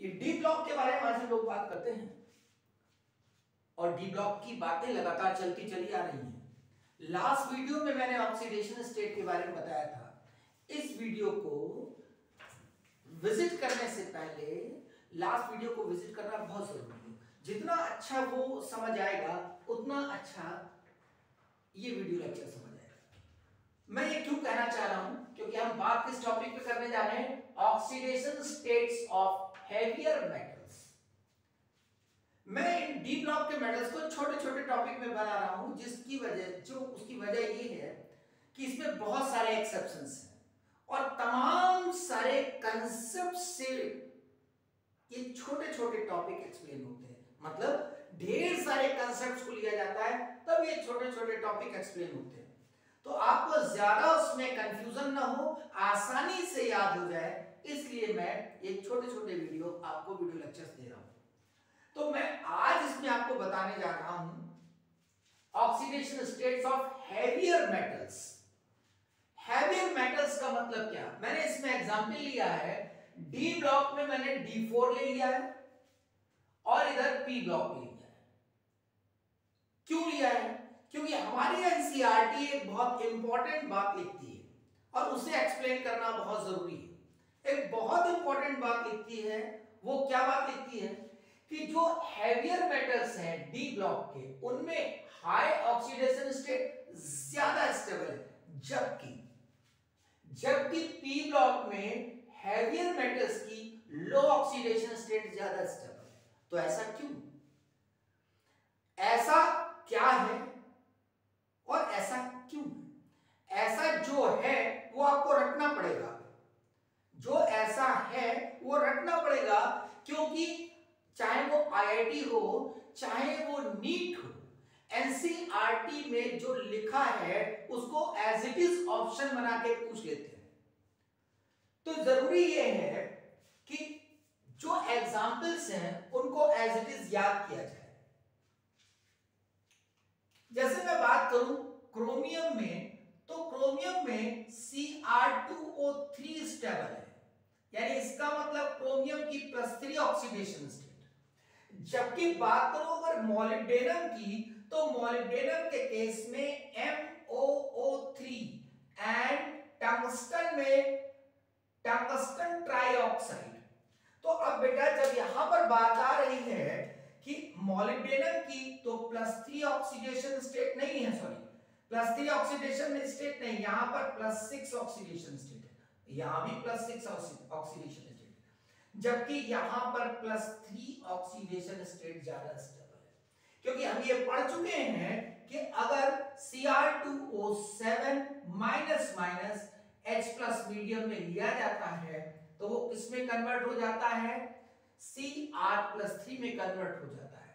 ये D block के बारे में आज हम लोग बात करते हैं और डी ब्लॉक की बातें लगातार चलती चली आ रही हैं। लास्ट वीडियो में मैंने ऑक्सीडेशन स्टेट के बारे में बताया था। इस वीडियो को विजिट करने से पहले लास्ट वीडियो को विजिट करना बहुत जरूरी है। जितना अच्छा वो समझ आएगा उतना अच्छा ये वीडियो लेक्चर समझ आएगा। मैं ये क्यों कहना चाह रहा हूं, क्योंकि हम बात किस टॉपिक पे करने जा रहे हैं, oxidation states of heavier metals. मैं इन डी ब्लॉक के मेटल्स को छोटे छोटे टॉपिक में बना रहा हूं, जिसकी वजह ये है कि इसमें बहुत सारे एक्सेप्शंस हैं और तमाम सारे कंसेप्ट से ये छोटे छोटे टॉपिक एक्सप्लेन होते हैं। मतलब ढेर सारे कंसेप्ट्स को लिया जाता है तब ये छोटे छोटे टॉपिक एक्सप्लेन होते हैं, तो आपको ज्यादा उसमें कंफ्यूजन ना हो, आसानी से याद हो जाए, इसलिए मैं ये छोटे छोटे वीडियो आपको वीडियो लेक्चर्स दे रहा हूं। तो मैं आज इसमें आपको बताने जा रहा हूं oxidation states of heavier metals. Heavier metals का मतलब क्या? मैंने इसमें एग्जांपल लिया है, डी ब्लॉक में मैंने D4 ले लिया है और इधर P ब्लॉक ले लिया है। क्यों लिया है? क्योंकि हमारी एनसीईआरटी एक बहुत इंपॉर्टेंट बात लिखती है और उसे एक्सप्लेन करना बहुत जरूरी है। एक बहुत इंपॉर्टेंट बात लिखती है, वो क्या बात लिखती है कि जो हेवियर मेटल्स हैं डी ब्लॉक के, उनमें हाई ऑक्सीडेशन स्टेट ज्यादा स्टेबल है, जबकि पी ब्लॉक में हेवियर मेटल्स की लो ऑक्सीडेशन स्टेट ज्यादा स्टेबल है। तो ऐसा क्यों? ऐसा क्या है और ऐसा क्यों? ऐसा जो है वो आपको रटना पड़ेगा, जो ऐसा है वो रटना पड़ेगा, क्योंकि चाहे वो आईआईटी हो चाहे वो नीट हो, एनसीईआरटी में जो लिखा है उसको एज इट इज ऑप्शन बना के पूछ लेते हैं। तो जरूरी ये है कि जो एग्जाम्पल्स हैं उनको एज इट इज याद किया जाए। जैसे मैं बात करूं क्रोमियम में, तो क्रोमियम में Cr2O3 स्टेबल है, यानी इसका मतलब क्रोमियम की +3 ऑक्सीडेशन स्टेट। जबकि बात करो अगर मॉलिब्डेनम की, तो मॉलिब्डेनम के केस में MoO3 एंड टंगस्टन में टंगस्टन ट्राइऑक्साइड। तो अब बेटा जब यहां पर बात आ रही है कि मॉलिब्डेनम की, तो +3 ऑक्सीडेशन स्टेट नहीं है, +3 ऑक्सीडेशन स्टेट नहीं, यहां पर +6 ऑक्सीडेशन स्टेट है, यहां भी +6 ऑक्सीडेशन स्टेट, जबकि यहां पर +3 ऑक्सीडेशन स्टेट ज्यादा स्टेबल है। क्योंकि हम ये पढ़ चुके हैं कि अगर Cr2O7 माइनस H+ मीडियम में लिया जाता है तो वो किसमें कन्वर्ट हो जाता है? Cr+3 में कन्वर्ट हो जाता है।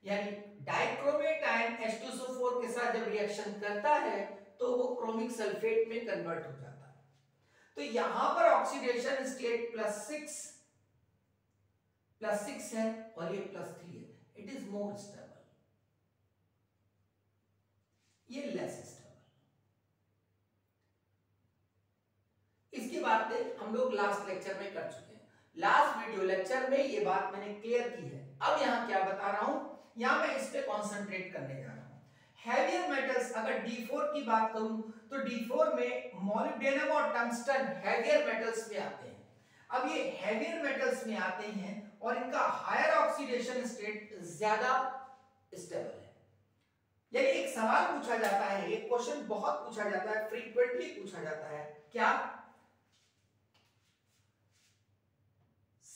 यानी डाइक्रोमेट आयन H2SO4 के साथ जब रिएक्शन करता है तो वो क्रोमिक सल्फेट में कन्वर्ट हो जाता है। तो यहां पर ऑक्सीडेशन स्टेट +6 है और ये +3 है, इट इज मोर स्टेबल, ये लेस स्टेबल। इसकी बातें हम लोग लास्ट लेक्चर में कर चुके हैं। लास्ट वीडियो लेक्चर में ये बात मैंने क्लियर की है। अब यहां क्या बता रहा हूं, यहां मैं इस पे कंसंट्रेट करने जा रहा हूं। हेवियर मेटल्स, अगर D4 की बात करूं तो D4 में मॉलिब्डेनम और टंगस्टन हेवियर मेटल्स में आते हैं। अब ये हेवियर मेटल्स में आते हैं और इनका हायर ऑक्सीडेशन स्टेट ज्यादा स्टेबल है। यानी एक सवाल पूछा जाता है, एक क्वेश्चन बहुत पूछा जाता है, फ्रीक्वेंटली पूछा जाता है, क्या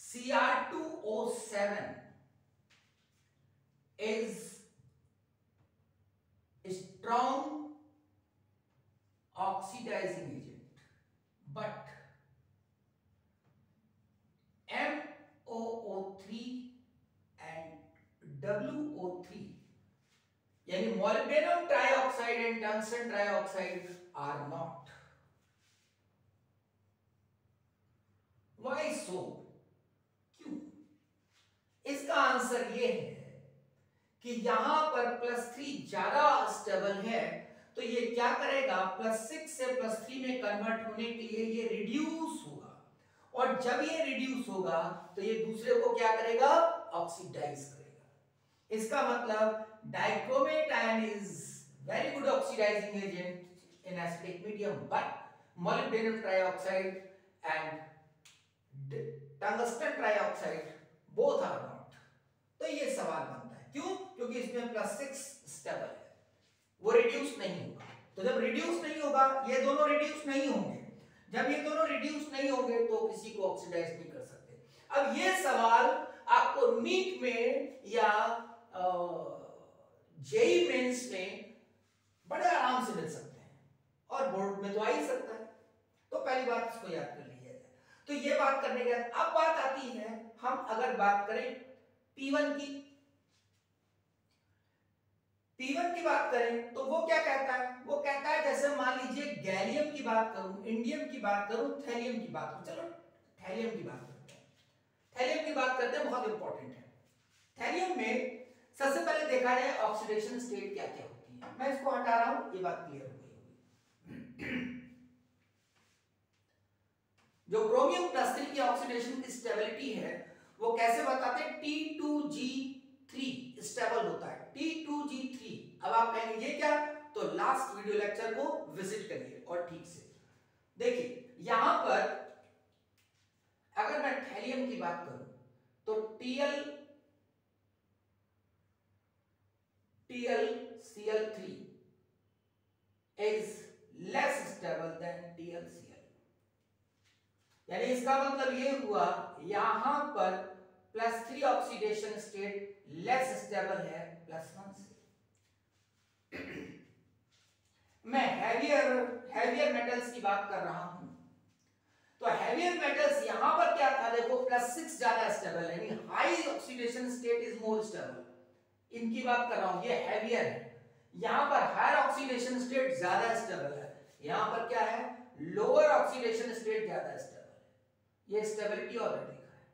Cr2O7 is strong oxidizing agent, but MoO3 and WO3 यानी molybdenum trioxide and tungsten trioxide are not. Why so? क्यों? इसका आंसर ये है कि यहां पर +3 ज्यादा स्टेबल है, तो ये क्या करेगा, +6 से +3 में कन्वर्ट होने के लिए ये रिड्यूस होगा और जब ये रिड्यूस होगा तो ये दूसरे को क्या करेगा, ऑक्सीडाइज करेगा। इसका मतलब dichromate ion is very good oxidising agent in acidic medium, but molybdenum trioxide and tungsten trioxide both are not. तो ये सवाल बनता है, क्यों? क्योंकि इसमें +6 स्टेबल है, वो रिड्यूस नहीं होगा। तो जब रिड्यूस नहीं होगा, ये दोनों रिड्यूस नहीं होंगे, जब ये दोनों रिड्यूस नहीं होंगे तो किसी को ऑक्सीडाइज नहीं कर सकते। अब ये सवाल आपको नीट में या जेईई मेंस में बड़े आराम से मिल सकते हैं और बोर्ड में तो आ ही सकता है। तो पहली बात इसको याद कर लीजिए। तो ये बात करने के बाद अब बात आती है, हम अगर बात करें P1 की बात करें तो वो क्या कहता है? वो कहता है जैसे मान लीजिए गैलियम की बात करूं, इंडियम की बात करूं, थैलियम की बात करूं। चलो थैलियम की बात करते हैं। थैलियम की बात करते हैं, बहुत इंपॉर्टेंट है। थैलियम में सबसे पहले देखा जाए ऑक्सीडेशन स्टेट क्या क्या होती है। मैं इसको हटा रहा हूं, ये बात क्लियर हो गई होगी। जो क्रोमियम +3 की ऑक्सीडेशन की स्टेबिलिटी है वो कैसे बताते हैं? T2G3 स्टेबल होता है, T2G3। अब आप कहेंगे ये क्या? तो लास्ट वीडियो लेक्चर को विजिट करिए और ठीक से देखिए। यहां पर अगर मैं थैलियम की बात करूं तो TlCl3 is less stable than TlCl। यानी इसका मतलब ये हुआ यहां पर +3 ऑक्सीडेशन स्टेट लेस स्टेबल है +1 से। मैं हैवियर मेटल्स की बात कर रहा हूं, तो हैवियर मेटल्स यहां पर क्या था? देखो +6 ज्यादा स्टेबल है, यानी high oxidation state is more stable. इनकी बात कर रहा हूं, ये हैवियर है। यहां पर हायर ऑक्सीडेशन स्टेट ज्यादा स्टेबल है, यहां पर क्या है? लोअर ऑक्सीडेशन स्टेट ज्यादा स्टेबल है। ये स्टेबिलिटी ऑलरेडी देखा है।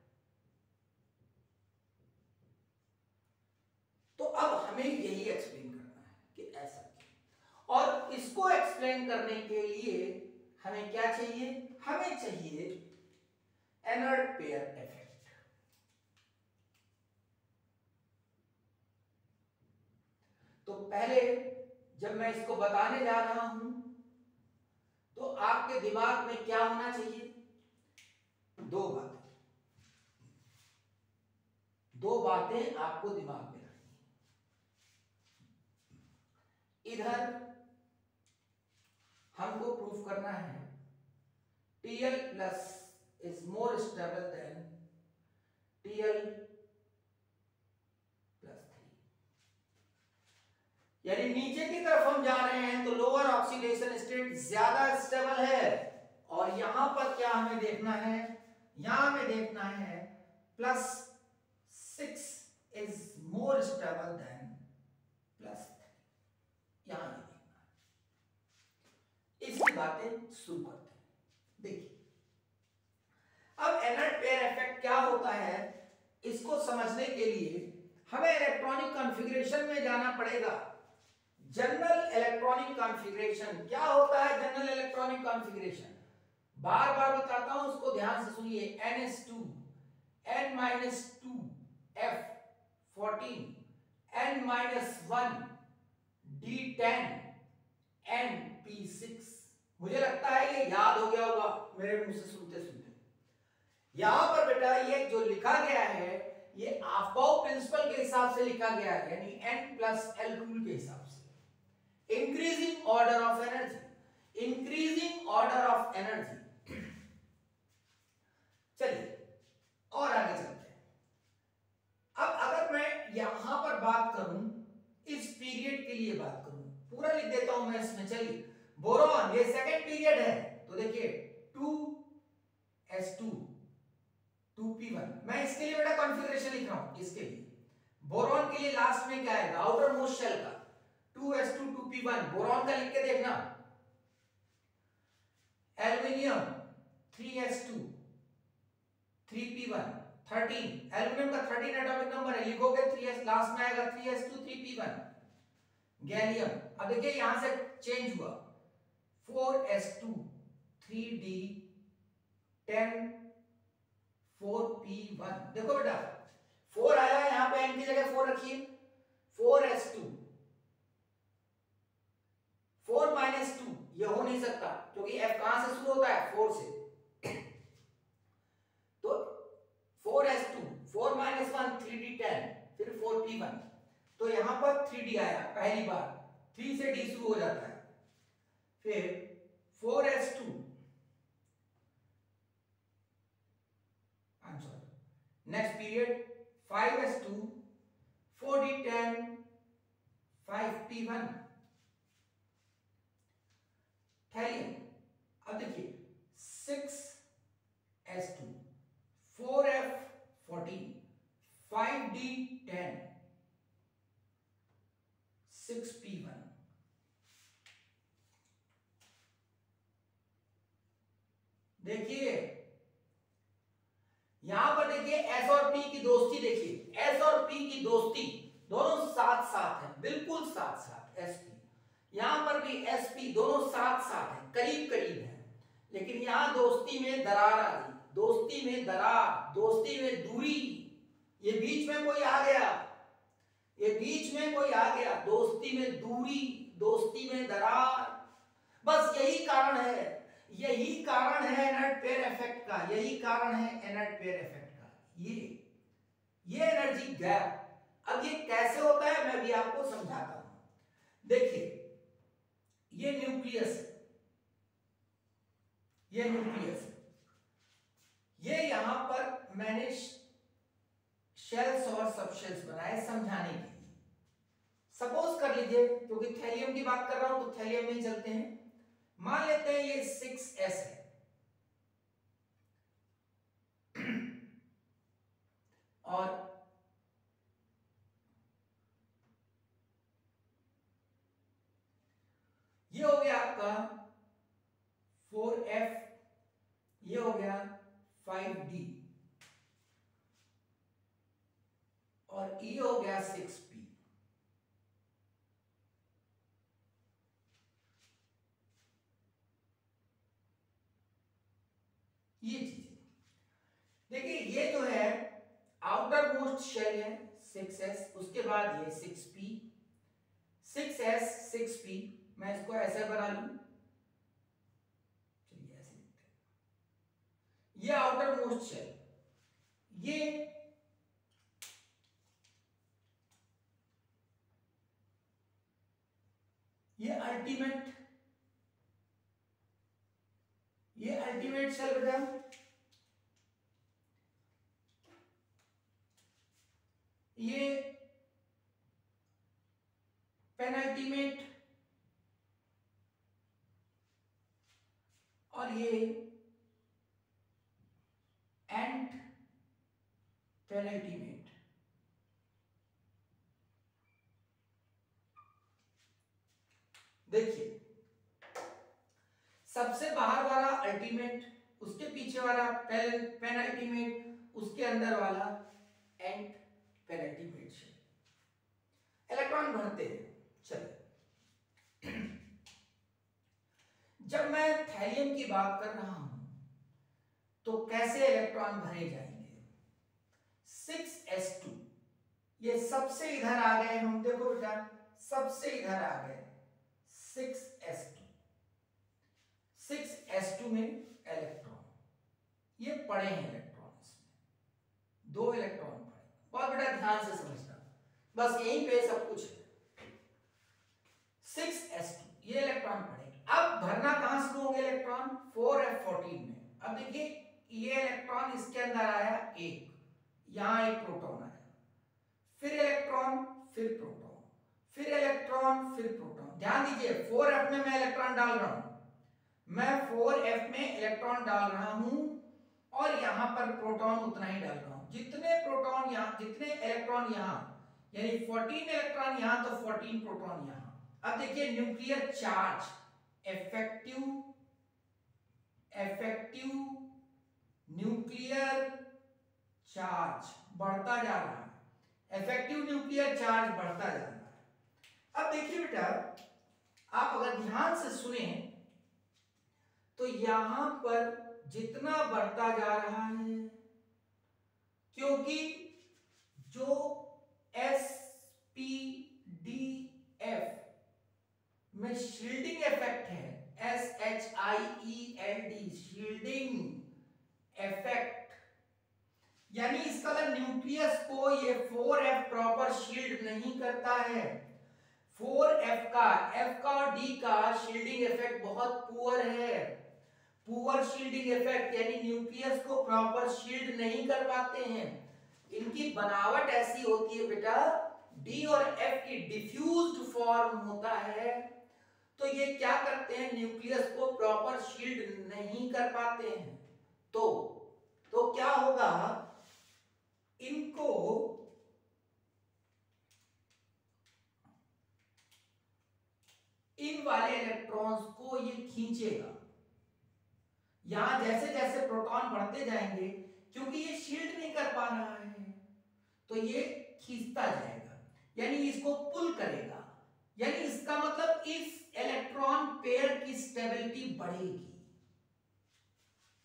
तो अब हमें यही एक्सप्लेन करना है कि ऐसा क्यों, और इसको एक्सप्लेन करने के लिए हमें क्या चाहिए? हमें चाहिए एनर्ट पेयर इफेक्ट। तो पहले जब मैं इसको बताने जा रहा हूं तो आपके दिमाग में क्या होना चाहिए? दो बातें आपको दिमाग में रखनी है। इधर हमको प्रूफ करना है Tl plus is more stable than Tl plus 3। यानी नीचे की तरफ हम जा रहे हैं तो लोअर ऑक्सीडेशन स्टेट ज्यादा स्टेबल है, और यहां पर क्या हमें देखना है? यहां हमें देखना है +6 is more stable than +3। यहां ये देखना है। इसकी बातें शुरू करते हैं। देखिए अब एनर्ट पेयर इफेक्ट क्या होता है, इसको समझने के लिए हमें इलेक्ट्रॉनिक कॉन्फ़िगरेशन में जाना पड़ेगा। जनरल इलेक्ट्रॉनिक कॉन्फ़िगरेशन क्या होता है? जनरल इलेक्ट्रॉनिक कॉन्फ़िगरेशन बार बार बताता हूं, उसको ध्यान से सुनिए। NH2 N-2 F14 N-1 D10 NP6। मुझे लगता है ये याद हो गया होगा मेरे मुंह से सुनते सुनते। यहां पर बेटा ये जो लिखा गया है ये ऑफबाउ प्रिंसिपल के हिसाब से लिखा गया है, यानी N+L रूल के हिसाब से। Increasing order of energy, increasing order of energy. चलिए और आगे चलते हैं। अब अगर मैं यहां पर बात करूं, इस पीरियड के लिए बात करूं, पूरा लिख देता हूं मैं इसमें। चलिए बोरॉन ये सेकंड पीरियड है, तो देखिए 2s2 2p1। मैं इसके लिए बेटा कॉन्फ़िगरेशन लिख रहा हूं। इसके लिए बोरॉन के लिए लास्ट में क्या आएगा? आउटर मोस्ट शेल का 2s2 2p1। बोरॉन का लिख के देखना। Aluminium 3s2 3p1 13। एल्युमिनियम का 13 एटॉमिक नंबर है, लिखोगे 3s, लास्ट में आएगा 3s2 3p1। गैलियम अब देखिए यहां से चेंज हुआ 4s2 3d 10 4p1। देखो बेटा 4 आया, यहां पे n की जगह 4 रखिए, 4s2। 4 माइनस 2 ये हो नहीं सकता, क्योंकि f कहां से शुरू होता है, 4 से। तो 4s2, 4 माइनस 1 3d10, फिर 4p1। तो यहां पर 3d आया पहली बार, 3 से d शुरू हो जाता है। फिर 4s2, next period 5s2, 4d10, 5p1। Thallium, अब देखिए 6s2, 4f14, 5d10, 6p1। देखिए यहां पर देखिए S और P की दोस्ती, देखिए S और P की दोस्ती दोनों साथ साथ है, बिल्कुल साथ साथ SP। यहां पर भी SP दोनों साथ साथ है, करीब करीब है, लेकिन यहां दोस्ती में दरार आ गई, दोस्ती में दरार, दोस्ती में दूरी, ये बीच में कोई आ गया, ये बीच में कोई आ गया, दोस्ती में दूरी, दोस्ती में दरार। बस यही कारण है, यही कारण है इनर्ट पेयर इफेक्ट का, यही कारण है इनर्ट पेयर इफेक्ट का, ये एनर्जी गैप। अब ये कैसे होता है मैं भी आपको समझाता हूं। देखिए ये न्यूक्लियस, ये न्यूक्लियस, ये यहां पर मैंने शेल्स और सबशेल्स बनाए समझाने के लिए। सपोज कर लीजिए, क्योंकि थैलियम की बात कर रहा हूं तो थैलियम में ही चलते हैं। मान लेते हैं ये 6s है और ये हो गया आपका 4f, ये हो गया 5d और ये हो गया 6p। ये चीज देखिए, ये जो है आउटर मोस्ट शेल है 6s, उसके बाद ये 6p, 6s 6p। मैं इसको ऐसे बना लूं, चलिए ऐसे लिखते हैं, ये आउटर मोस्ट शेल, ये अल्टीमेट, ये अल्टीमेट शेल बेटा, ये पेनल्टीमेट और ये एंड पेनल्टीमेट। देखिए सबसे बाहर वाला अल्टीमेट, उसके पीछे वाला पेनल्टीमेट, उसके अंदर वाला एंड पेनल्टीमेट शेल। इलेक्ट्रॉन भरते हैं। चलिए जब मैं थैलियम की बात कर रहा हूं तो कैसे इलेक्ट्रॉन भरे जाएंगे। 6s2, ये सबसे इधर आ गए हम, देखो बेटा सबसे इधर आ गए 6s2, 6s2 में इलेक्ट्रॉन, ये पड़े हैं इलेक्ट्रॉन, इसमें 2 इलेक्ट्रॉन पड़े। बहुत बेटा ध्यान से समझना, बस यहीं पे सब कुछ है। 6s2 ये इलेक्ट्रॉन पड़े। अब भरना कहां शुरू होंगे इलेक्ट्रॉन, 4f14 में। अब देखिए ये इलेक्ट्रॉन इसके अंदर आया एक, यहां एक प्रोटॉन आया, फिर इलेक्ट्रॉन, फिर प्रोटॉन, फिर इलेक्ट्रॉन, फिर प्रोटॉन। ध्यान दीजिए 4f में मैं इलेक्ट्रॉन डाल रहा हूं, मैं 4f में इलेक्ट्रॉन डाल रहा हूं और यहां पर प्रोटॉन उतना ही डाल रहा हूं, जितने प्रोटॉन यहां, जितने इलेक्ट्रॉन यहां, यानी 14 इलेक्ट्रॉन यहां तो 14 प्रोटॉन यहां। अब देखिए nuclear charge, effective nuclear charge बढ़ता जा रहा है, इफेक्टिव न्यूक्लियर चार्ज बढ़ता जा रहा है। अब देखिए बेटा आप अगर ध्यान से सुने तो यहां पर जितना बढ़ता जा रहा है क्योंकि जो sp_df में शील्डिंग इफेक्ट है, SHIELD शील्डिंग इफेक्ट, यानी इसका न्यूक्लियस को ये 4f प्रॉपर शील्ड नहीं करता है। 4f का, f का और d का शील्डिंग इफेक्ट बहुत पुअर है। पुअर शील्डिंग इफेक्ट यानी न्यूक्लियस को प्रॉपर शील्ड नहीं कर पाते हैं। इनकी बनावट ऐसी होती है बेटा, d और f की डिफ्यूज्ड फॉर्म होता है, तो ये क्या करते हैं, न्यूक्लियस को प्रॉपर शील्ड नहीं कर पाते हैं। तो क्या होगा, इनको इन वाले इलेक्ट्रॉन्स को ये खींचेगा। यहां जैसे जैसे प्रोटॉन बढ़ते जाएंगे, क्योंकि ये शील्ड नहीं कर पा रहा है, तो ये खींचता जाएगा, यानी इसको पुल करेगा। यानी इसका मतलब इस इलेक्ट्रॉन पेयर की स्टेबिलिटी बढ़ेगी।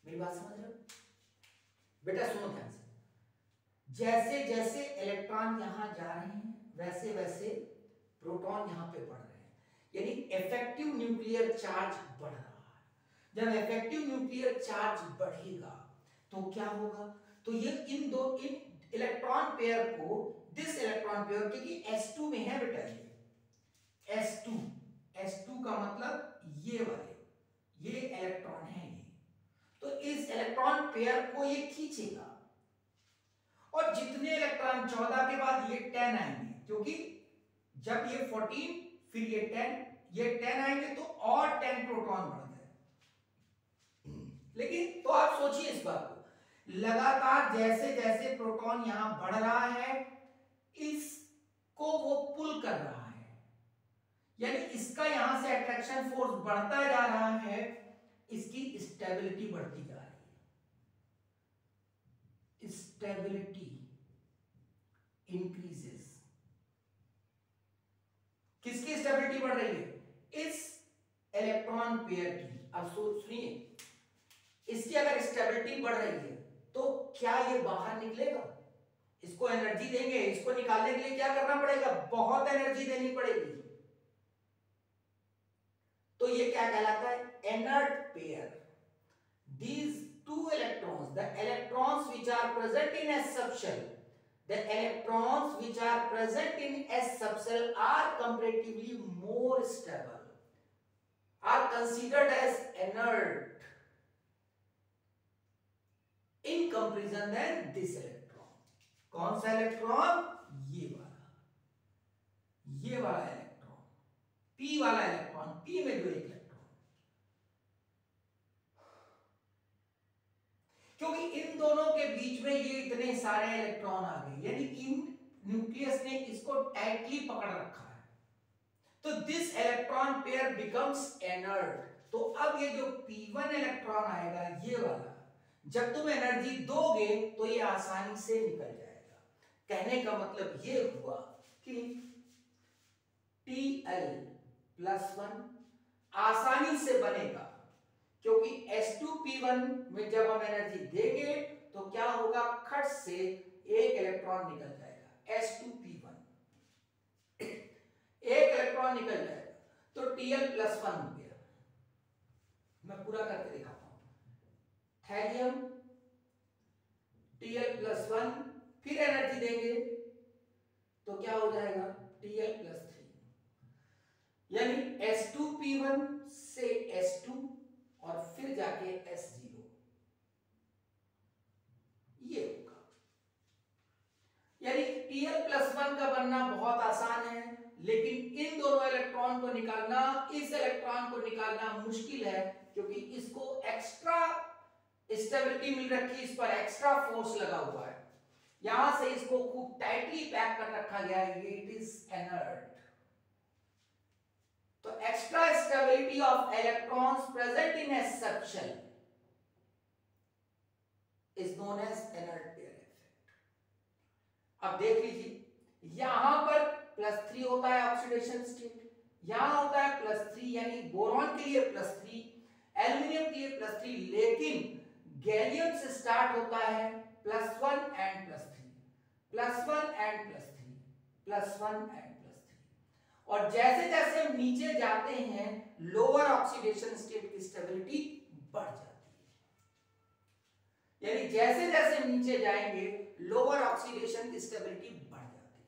मेरी बात समझ रहे हो बेटा? सुनो ध्यान से। जैसे जैसे इलेक्ट्रॉन यहां जा रहे हैं, वैसे वैसे प्रोटॉन यहां पे बढ़ रहे हैं, यानी इफेक्टिव न्यूक्लियर चार्ज बढ़ रहा है। जब इफेक्टिव न्यूक्लियर चार्ज बढ़ेगा तो क्या होगा, तो ये इन इलेक्ट्रॉन पेयर को, दिस इलेक्ट्रॉन पेयर, क्योंकि s2 में है बेटा, ये s2 का मतलब ये वाले, ये इलेक्ट्रॉन है ये, तो इस इलेक्ट्रॉन पेयर को ये खींचेगा। और जितने इलेक्ट्रॉन 14 के बाद ये 10 आएंगे, क्योंकि जब ये 14 फिर ये 10 आएंगे, तो और 10 प्रोटॉन बढ़ गए। लेकिन तो आप सोचिए इस बात को, लगातार जैसे जैसे प्रोटॉन यहां बढ़ रहा है, इसको वो पुल कर रहा है, यानी इसका यहां से अट्रैक्शन फोर्स बढ़ता जा रहा है, इसकी स्टेबिलिटी बढ़ती जा रही है, स्टेबिलिटी इंक्रीजेस। किसकी स्टेबिलिटी बढ़ रही है? इस इलेक्ट्रॉन पेयर की। अब सुनिए, इसकी अगर स्टेबिलिटी बढ़ रही है तो क्या ये बाहर निकलेगा? इसको एनर्जी देंगे, इसको निकालने के लिए क्या करना पड़ेगा? बहुत एनर्जी देनी पड़ेगी। तो ये क्या कहलाता है? Inert pair. These two electrons, the electrons which are present in S subshell, the electrons which are present in S subshell are comparatively more stable, are considered as inert in comparison than this electron. कौन सा electron? ये वाला electron, P वाला electron, P में जो एक electron, क्योंकि इन दोनों के बीच में ये इतने सारे इलेक्ट्रॉन आ गए, यानी इन न्यूक्लियस ने इसको टाइटली पकड़ रखा है, तो this electron pair becomes inert. तो अब ये जो P1 इलेक्ट्रॉन आएगा, ये वाला, जब तुम एनर्जी दोगे तो ये आसानी से निकल जाएगा। कहने का मतलब ये हुआ कि Tl+1 आसानी से बनेगा, क्योंकि S2P1 में जब हम एनर्जी देंगे तो क्या होगा, खट से एक इलेक्ट्रॉन निकल जाएगा, S2P1 एक इलेक्ट्रॉन निकल जाएगा, तो Tl+1 हो गया। मैं पूरा करके दिखाता हूं। थैलियम Tl+1, फिर एनर्जी देंगे तो क्या हो जाएगा, Tl+3, यानी S2P1 से S2 और फिर जाके S0, ये होगा। यानी Tl+1 का बनना बहुत आसान है, लेकिन इन दोनों इलेक्ट्रॉन को निकालना, इस इलेक्ट्रॉन को निकालना मुश्किल है, क्योंकि इसको एक्स्ट्रा स्टेबिलिटी मिल रखी, इस पर एक्स्ट्रा फोर्स लगा हुआ है, यहां से इसको खूब टाइटली पैक कर रखा गया है, इट इज इनर्ट। तो extra stability of electrons present in s subshell is known as inert pair effect. अब देख लीजिए, यहां पर +3 होता है ऑक्सीडेशन स्टेट, यहां होता है +3, यानी बोरॉन के लिए +3, एल्युमिनियम के लिए +3, लेकिन गैलियम से स्टार्ट होता है +1 and +3, +1 and +3, +1 and +3। और जैसे जैसे हम नीचे जाते हैं लोअर ऑक्सीडेशन स्टेट की स्टेबिलिटी बढ़ जाती है। यानी जैसे जैसे नीचे जाएंगे लोअर ऑक्सीडेशन की स्टेबिलिटी बढ़ जाती है।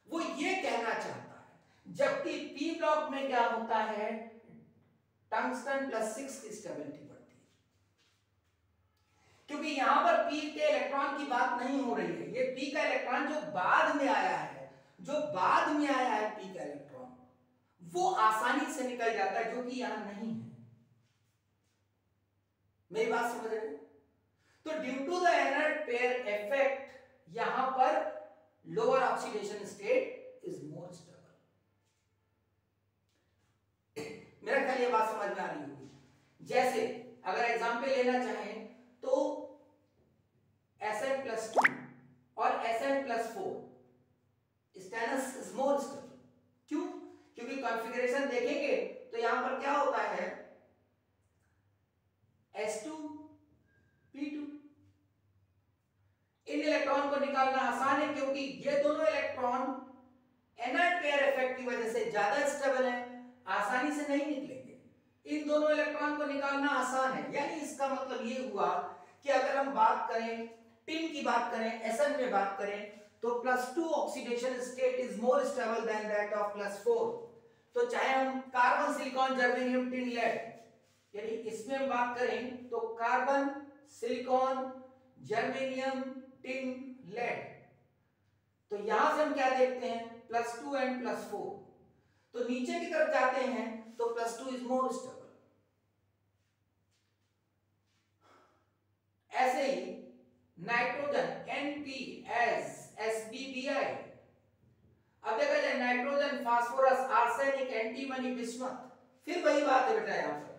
वो ये कहना चाहता है, जबकि पी ब्लॉक में क्या होता है, टंगस्टन +6 की स्टेबिलिटी बढ़ती है, क्योंकि यहां पर पी के इलेक्ट्रॉन की बात नहीं हो रही है। ये पी का इलेक्ट्रॉन जो बाद में आया है, जो बाद में आया है पी का इलेक्ट्रॉन, वो आसानी से निकल जाता है, जो कि यहां नहीं है। मेरी बात समझ रहे हैं? तो due to the inert pair effect यहां पर lower oxidation state is more stable. मेरा ख्याल ये बात समझ में आ रही होगी। जैसे अगर एग्जांपल लेना चाहें तो Sn+2 और Sn+4 stannous is more stable. क्यों? क्योंकि कॉन्फ़िगरेशन देखेंगे तो यहां पर क्या होता है, S2P2। इन इलेक्ट्रॉन को निकालना आसान है, क्योंकि ये दोनों इलेक्ट्रॉन इनर्ट पेयर इफेक्ट की वजह से ज्यादा स्टेबल है, आसानी से नहीं निकलेंगे। इन दोनों इलेक्ट्रॉन को निकालना आसान है। यानी इसका मतलब ये हुआ कि अगर हम बात करें टिन की बात करें, Sn में बात करें, तो +2 oxidation state is more stable than that of +4। तो चाहे हम carbon silicon germanium tin lead, यानी इसमें हम बात करें तो carbon silicon germanium tin lead, तो यहां से हम क्या देखते हैं, +2 एंड +4। तो नीचे की तरफ जाते हैं तो +2 इज मोर स्टेबल। ऐसे ही नाइट्रोजन NPSSBBI, अब देखा जाए nitrogen, phosphorus, arsenic, antimony, bismuth, फिर वही बात है बेटा यहां पर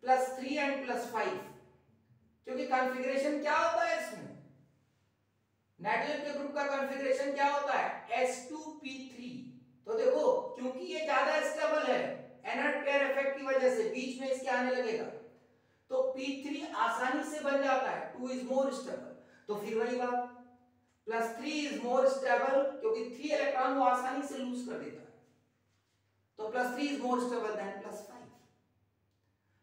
+3 एंड +5, क्योंकि कॉन्फ़िगरेशन क्या होता है इसमें, नाइट्रोजन के ग्रुप का कॉन्फ़िगरेशन क्या होता है, S2P3। तो देखो क्योंकि ये ज्यादा स्टेबल है इनर्ट पेयर इफेक्ट की वजह से, बीच में इसके आने लगेगा, तो P3 आसानी से बन जाता है, 2 इज मोर स्टेबल। तो फिर वही बात, +3 इज मोर स्टेबल, क्योंकि 3 इलेक्ट्रॉन वो आसानी से लूज कर देता है, तो +3 इज मोर स्टेबल देन +5।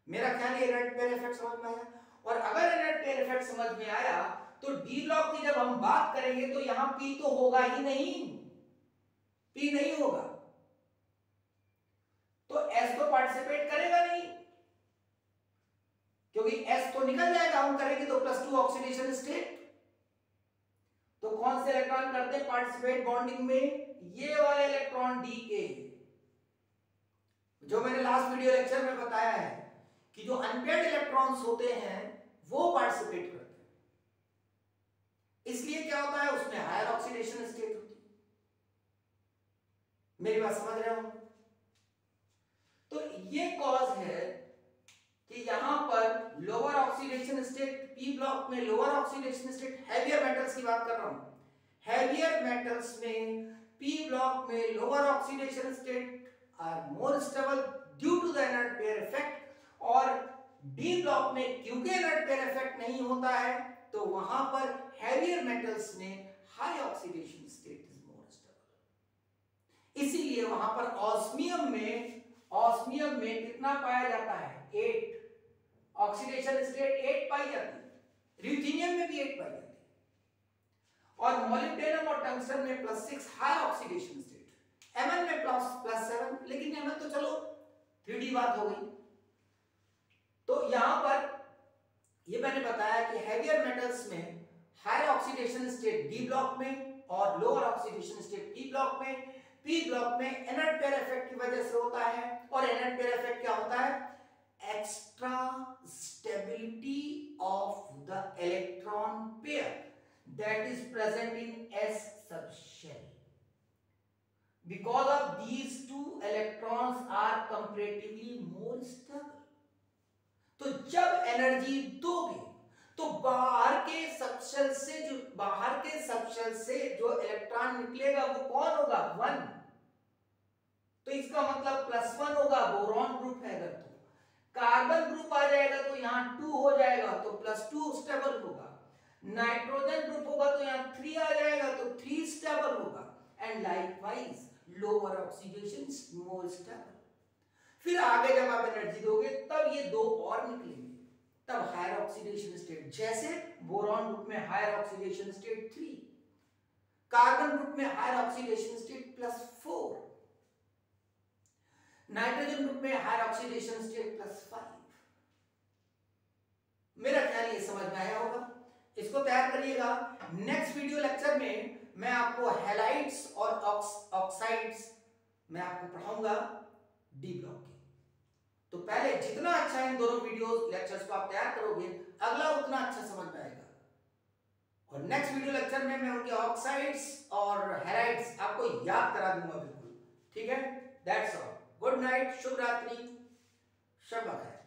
मेरा ख्याल है इनर्ट पेयर इफेक्ट समझ में आया। और अगर इनर्ट पेयर इफेक्ट समझ में आया तो डी ब्लॉक की जब हम बात करेंगे तो यहां P तो होगा ही नहीं, P नहीं होगा, तो S तो पार्टिसिपेट करेगा नहीं, क्योंकि S तो निकल जाएगा, हम करेंगे तो +2 ऑक्सीडेशन स्टेट। तो कौन से इलेक्ट्रॉन करते हैं पार्टिसिपेट बॉन्डिंग में, ये वाले इलेक्ट्रॉन डी के, जो मैंने लास्ट वीडियो लेक्चर में बताया है कि जो अनपेयर्ड इलेक्ट्रॉन्स होते हैं वो पार्टिसिपेट करते हैं। इसलिए क्या होता है, उसमें हायर ऑक्सीडेशन स्टेट होती है। मेरी बात समझ रहे हो? तो ये कॉज है कि यहां पर lower oxidation state, P block में lower oxidation state, heavier metals की बात कर रहा हूं, हैवियर मेटल्स में पी ब्लॉक में lower oxidation state are more stable due to the inert pair effect, और डी ब्लॉक में क्योंकि इनर्ट पेयर इफेक्ट नहीं होता है तो वहां पर हैवियर मेटल्स में high oxidation state is more stable. इसीलिए वहां पर ऑस्मियम में कितना पाया जाता है, 8 ऑक्सीडेशन स्टेट 8 पाई जाती है, ल्यूथीनियम में भी 8 पाई जाती है, और मोलिब्डेनम और टंगस्टन में +6 हाई ऑक्सीडेशन स्टेट, Mn में +7, लेकिन Mn तो चलो 3D बात हो गई। तो यहां पर ये मैंने बताया कि हैवियर मेटल्स में higher oxidation state d block में और lower oxidation state P block में। पी ब्लॉक में इनर्ट पेयर इफेक्ट की वजह से होता है, और इनर्ट पेयर इफेक्ट क्या होता है, extra stability of the electron pair that is present in S subshell. Because of these two electrons are comparatively more stable. तो जब एनर्जी दोगे तो बाहर के सबशेल से जो इलेक्ट्रॉन निकलेगा वो कौन होगा, 1। तो इसका मतलब +1 होगा, बोरॉन ग्रुप है अगर तो कार्बन ग्रुप आ जाएगा तो यहां 2 हो जाएगा, तो +2 स्टेबल होगा। नाइट्रोजन ग्रुप होगा तो यहाँ 3 आ जाएगा, तो 3 स्टेबल होगा। And likewise lower oxidation more stable. फिर आगे जब आप एनर्जी दोगे तब ये दो और निकलेंगे, तब हायर ऑक्सीडेशन स्टेट, जैसे बोरॉन ग्रुप में higher oxidation state 3, carbon group में higher oxidation state +4, nitrogen group में हायर ऑक्सीडेशन स्टेट +5। मेरा ख्याल ये समझ में आया होगा, इसको तैयार करिएगा। नेक्स्ट वीडियो लेक्चर में मैं आपको हैलाइड्स और ऑक्साइड्स मैं आपको पढ़ाऊंगा डी ब्लॉक के। तो पहले जितना अच्छा इन दोनों वीडियो लेक्चर्स को आप तैयार करोगे, अगला उतना अच्छा समझ में आएगा। और नेक्स्ट वीडियो लेक्चर में मैं उनके ऑक्साइड्स और हैलाइड्स आपको याद करा दूंगा बिल्कुल। ठीक है, दैट्स ऑल। गुड नाइट, शुभ रात्रि, शब बखैर।